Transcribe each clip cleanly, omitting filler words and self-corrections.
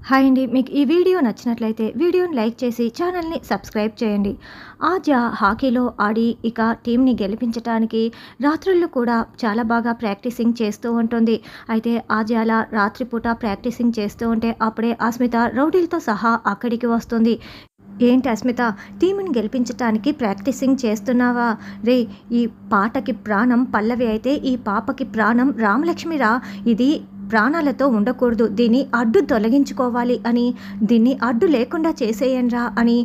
Hi అండి. మీకు ఈ వీడియో నచ్చినట్లయితే వీడియోని లైక్ చేసి ఛానల్ని సబ్స్క్రైబ్ చేయండి. ఆద్య హాకీలో ఆడి ఇక టీంని గెలిపించడానికి రాత్రుళ్ళు కూడా చాలా బాగా ప్రాక్టీసింగ్ చేస్తూ ఉంటుంది. అయితే ఆద్య అలా రాత్రిపూట ప్రాక్టీసింగ్ చేస్తూ ఉంటే అప్పుడే అస్మిత రౌడీలతో సహా అక్కడికి వస్తుంది. ఏంటి అస్మిత, టీంని గెలిపించటానికి ప్రాక్టీసింగ్ చేస్తున్నావా? రే, ఈ పాటకి ప్రాణం పల్లవి అయితే ఈ పాపకి ప్రాణం రామలక్ష్మిరా. ఇది ప్రాణాలతో ఉండకూడదు, దీన్ని అడ్డు తొలగించుకోవాలి అని, దీన్ని అడ్డు లేకుండా చేసేయండ్రా అని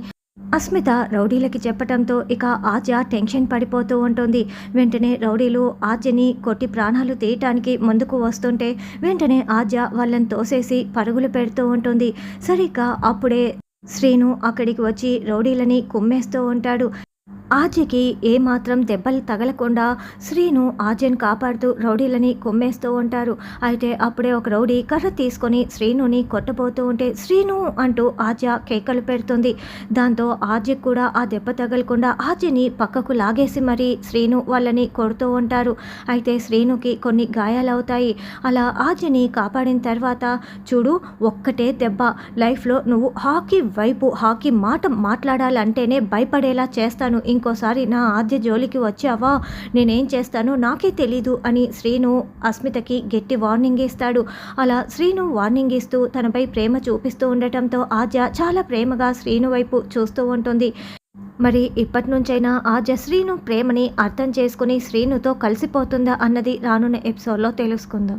అస్మిత రౌడీలకి చెప్పటంతో ఇక ఆద్య టెన్షన్ పడిపోతూ ఉంటుంది. వెంటనే రౌడీలు ఆద్యని కొట్టి ప్రాణాలు తీయటానికి ముందుకు వస్తుంటే వెంటనే ఆద్య వాళ్ళని తోసేసి పరుగులు పెడుతూ ఉంటుంది. సరిగ్గా అప్పుడే శ్రీను అక్కడికి వచ్చి రౌడీలని కుమ్మేస్తూ ఉంటాడు. ఆద్యకి ఏమాత్రం దెబ్బలు తగలకుండా శ్రీను ఆద్యను కాపాడుతూ రౌడీలని కొమ్మేస్తూ ఉంటారు. అయితే అప్పుడే ఒక రౌడీ కర్ర తీసుకొని శ్రీనుని కొట్టబోతూ ఉంటే శ్రీను అంటూ ఆద్య కేకలు పెడుతుంది. దాంతో ఆద్యకు కూడా ఆ దెబ్బ తగలకుండా ఆద్యని పక్కకు లాగేసి మరీ శ్రీను వాళ్ళని కొడుతూ ఉంటారు. అయితే శ్రీనుకి కొన్ని గాయాలవుతాయి. అలా ఆద్యని కాపాడిన తర్వాత చూడు, ఒక్కటే దెబ్బ, లైఫ్లో నువ్వు హాకీ మాట మాట్లాడాలంటేనే భయపడేలా చేస్తాను, ఇంకోసారి నా ఆద్య జోలికి వచ్చావా నేనేం చేస్తానో నాకే తెలీదు అని శ్రీను అస్మితకి గట్టి వార్నింగ్ ఇస్తాడు. అలా శ్రీను వార్నింగ్ ఇస్తూ తనపై ప్రేమ చూపిస్తూ ఉండటంతో ఆద్య చాలా ప్రేమగా శ్రీను వైపు చూస్తూ ఉంటుంది. మరి ఇప్పటి నుంచైనా ఆద్య శ్రీను ప్రేమని అర్థం చేసుకుని శ్రీనుతో కలిసిపోతుందా అన్నది రానున్న ఎపిసోడ్లో తెలుసుకుందాం.